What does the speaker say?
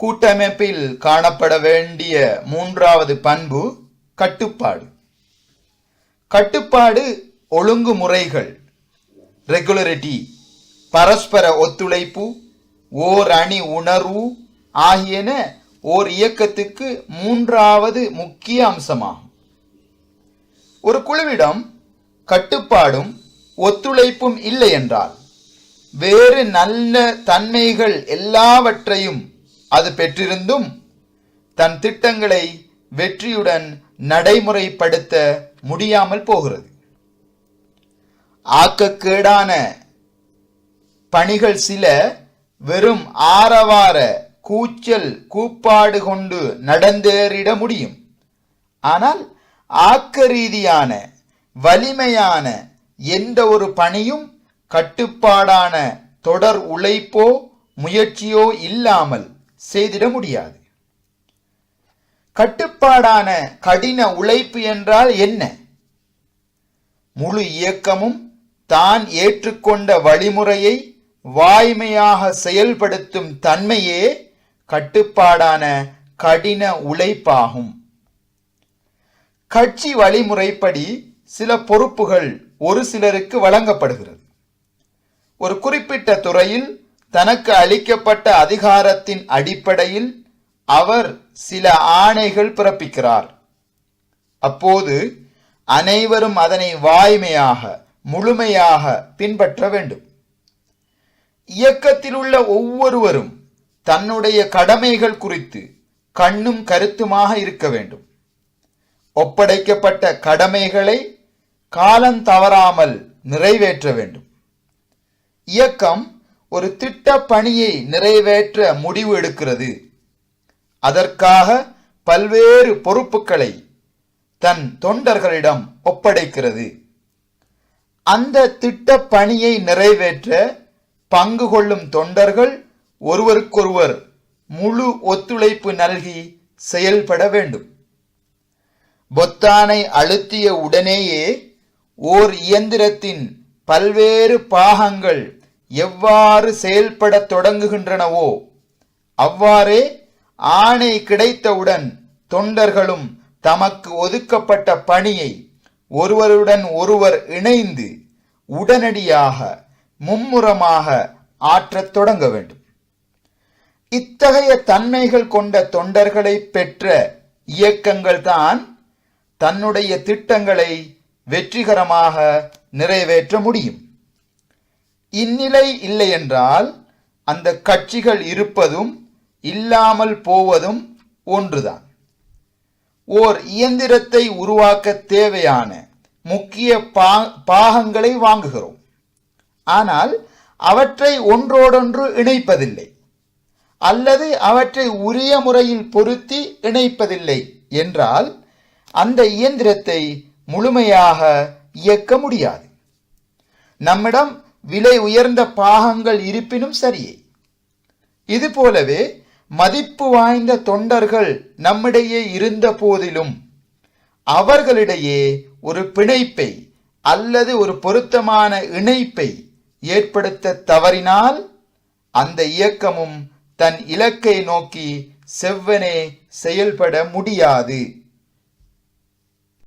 கூட்டமைப்பில் காணப்பட வேண்டிய மூன்றாவது பண்பு கட்டுப்பாடு. கட்டுப்பாடு ஒழுங்குமுறைகள், ரெகுலரிட்டி, பரஸ்பர ஒத்துழைப்பு, ஓர் அணி உணர்வு ஆகியன ஓர் இயக்கத்துக்கு மூன்றாவது முக்கிய அம்சமாகும். ஒரு குழுவிடம் கட்டுப்பாடும் ஒத்துழைப்பும் இல்லை என்றால் வேறு நல்ல தன்மைகள் எல்லாவற்றையும் அது பெற்றிருந்தும் தன் திட்டங்களை வெற்றியுடன் நடைமுறைப்படுத்த முடியாமல் போகிறது. ஆக்கக்கேடான பணிகள் சில வெறும் ஆரவார கூச்சல் கூப்பாடு கொண்டு நடந்தேறிட முடியும். ஆனால் ஆக்க ரீதியான வலிமையான எந்த ஒரு பணியும் கட்டுப்பாடான தொடர் உழைப்போ முயற்சியோ இல்லாமல் செய்திட முடியாது. கட்டுப்பாடான கடின உழைப்பு என்றால் என்ன? முழு இயக்கமும் தான் ஏற்றுக்கொண்ட வழிமுறையை வாய்மையாக செயல்படுத்தும் தன்மையே கட்டுப்பாடான கடின உழைப்பாகும். கட்சி வழிமுறைப்படி சில பொறுப்புகள் ஒரு சிலருக்கு வழங்கப்படுகிறது. ஒரு குறிப்பிட்ட துறையில் தனக்கு அளிக்கப்பட்ட அதிகாரத்தின் அடிப்படையில் அவர் சில ஆணைகள் பிறப்பிக்கிறார். அப்போது அனைவரும் அதனை வாய்மையாக முழுமையாக பின்பற்ற வேண்டும். இயக்கத்தில் உள்ள ஒவ்வொருவரும் தன்னுடைய கடமைகள் குறித்து கண்ணும் கருத்துமாக இருக்க வேண்டும். ஒப்படைக்கப்பட்ட கடமைகளை காலம் தவறாமல் நிறைவேற்ற வேண்டும். இயக்கம் ஒரு திட்ட பணியை நிறைவேற்ற முடிவு எடுக்கிறது. அதற்காக பல்வேறு பொறுப்புகளை தன் தொண்டர்களிடம் ஒப்படைக்கிறது. அந்த திட்ட பணியை நிறைவேற்ற பங்கு கொள்ளும் தொண்டர்கள் ஒருவருக்கொருவர் முழு ஒத்துழைப்பு நல்கி செயல்பட வேண்டும். பொத்தானை அழுத்திய உடனேயே ஓர் இயந்திரத்தின் பல்வேறு பாகங்கள் எவ்வாறு செயல்பட தொடங்குகின்றனவோ அவ்வாறே ஆணை கிடைத்தவுடன் தொண்டர்களும் தமக்கு ஒதுக்கப்பட்ட பணியை ஒருவருடன் ஒருவர் இணைந்து உடனடியாக மும்முரமாக ஆற்றத் தொடங்க வேண்டும். இத்தகைய தன்மைகள் கொண்ட தொண்டர்களை பெற்ற இயக்கங்கள் தான் தன்னுடைய திட்டங்களை வெற்றிகரமாக நிறைவேற்ற முடியும். இந்நிலை இல்லை என்றால் அந்த கட்சிகள் இருப்பதும் இல்லாமல் போவதும் ஒன்றுதான். ஓர் இயந்திரத்தை உருவாக்க தேவையான முக்கிய பாகங்களை வாங்குகிறோம். ஆனால் அவற்றை ஒன்றோடொன்று இணைப்பதில்லை அல்லது அவற்றை உரிய முறையில் பொருத்தி இணைப்பதில்லை என்றால் அந்த இயந்திரத்தை முழுமையாக இயக்க முடியாது. நம்மிடம் விலை உயர்ந்த பாகங்கள் இருப்பினும் சரியே. இதுபோலவே மதிப்பு வாய்ந்த தொண்டர்கள் நம்மிடையே இருந்த போதிலும் அவர்களிடையே ஒரு பிணைப்பை அல்லது ஒரு பொருத்தமான இணைப்பை ஏற்படுத்த தவறினால் அந்த இயக்கமும் தன் இலக்கை நோக்கி செவ்வனே செயல்பட முடியாது.